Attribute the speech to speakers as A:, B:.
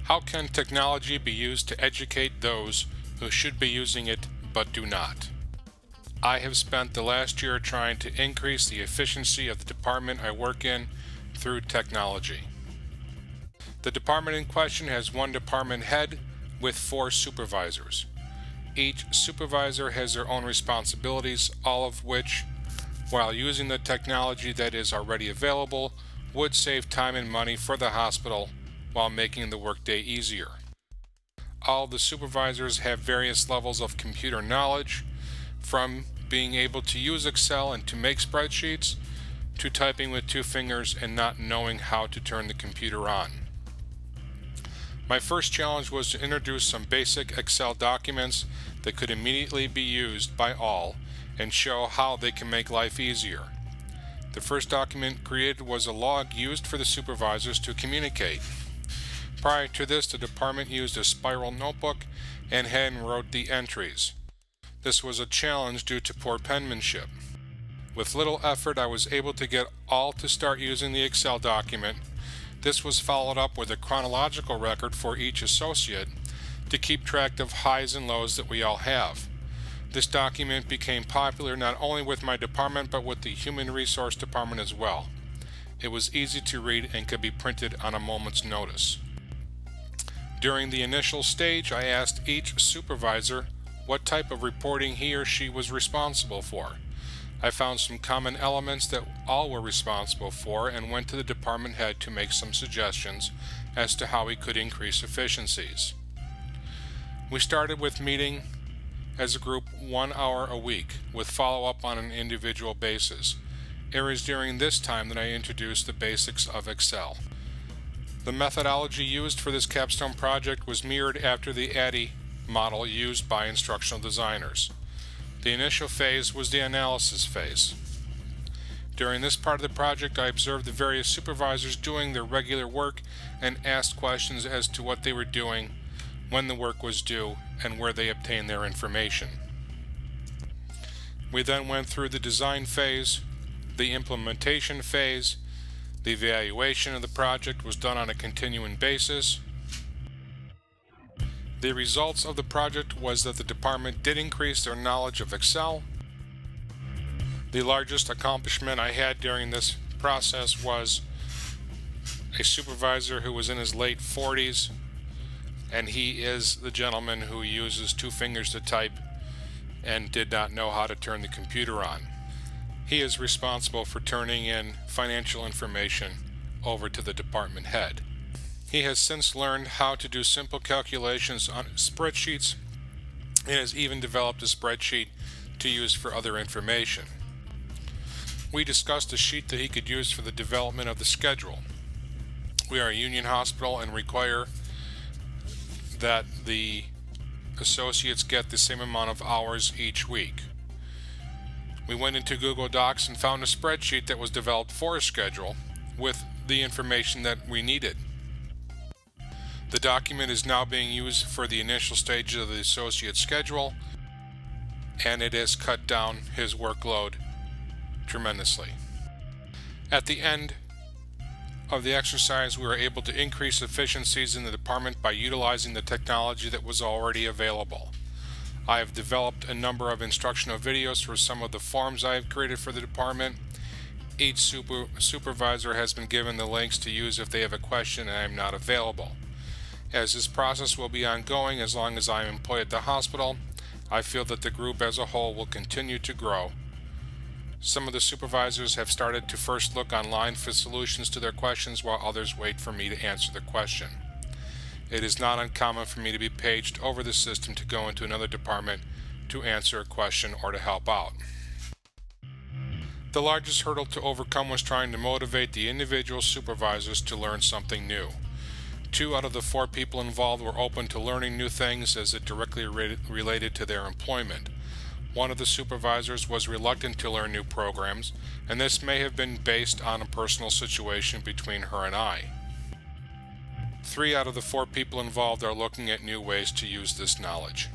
A: How can technology be used to educate those who should be using it but do not? I have spent the last year trying to increase the efficiency of the department I work in through technology. The department in question has one department head with 4 supervisors. Each supervisor has their own responsibilities, all of which, while using the technology that is already available, would save time and money for the hospital while making the workday easier. All the supervisors have various levels of computer knowledge, from being able to use Excel and to make spreadsheets, to typing with 2 fingers and not knowing how to turn the computer on. My first challenge was to introduce some basic Excel documents that could immediately be used by all and show how they can make life easier. The first document created was a log used for the supervisors to communicate. Prior to this, the department used a spiral notebook and hand wrote the entries. This was a challenge due to poor penmanship. With little effort, I was able to get all to start using the Excel document. This was followed up with a chronological record for each associate to keep track of highs and lows that we all have. This document became popular not only with my department but with the Human Resource Department as well. It was easy to read and could be printed on a moment's notice. During the initial stage, I asked each supervisor what type of reporting he or she was responsible for. I found some common elements that all were responsible for and went to the department head to make some suggestions as to how we could increase efficiencies. We started with meeting as a group 1 hour a week with follow-up on an individual basis. It was during this time that I introduced the basics of Excel. The methodology used for this capstone project was mirrored after the ADDIE model used by instructional designers. The initial phase was the analysis phase. During this part of the project, I observed the various supervisors doing their regular work and asked questions as to what they were doing, when the work was due, and where they obtained their information. We then went through the design phase, the implementation phase. The evaluation of the project was done on a continuing basis. The results of the project was that the department did increase their knowledge of Excel. The largest accomplishment I had during this process was a supervisor who was in his late 40s, and he is the gentleman who uses 2 fingers to type and did not know how to turn the computer on. He is responsible for turning in financial information over to the department head. He has since learned how to do simple calculations on spreadsheets and has even developed a spreadsheet to use for other information. We discussed a sheet that he could use for the development of the schedule. We are a union hospital and require that the associates get the same amount of hours each week. We went into Google Docs and found a spreadsheet that was developed for a schedule with the information that we needed. The document is now being used for the initial stages of the associate schedule, and it has cut down his workload tremendously. At the end of the exercise, we were able to increase efficiencies in the department by utilizing the technology that was already available. I have developed a number of instructional videos for some of the forms I have created for the department. Each supervisor has been given the links to use if they have a question and I am not available. As this process will be ongoing as long as I am employed at the hospital, I feel that the group as a whole will continue to grow. Some of the supervisors have started to first look online for solutions to their questions while others wait for me to answer the question. It is not uncommon for me to be paged over the system to go into another department to answer a question or to help out. The largest hurdle to overcome was trying to motivate the individual supervisors to learn something new. 2 out of the 4 people involved were open to learning new things as it directly related to their employment. One of the supervisors was reluctant to learn new programs, and this may have been based on a personal situation between her and I. 3 out of the 4 people involved are looking at new ways to use this knowledge.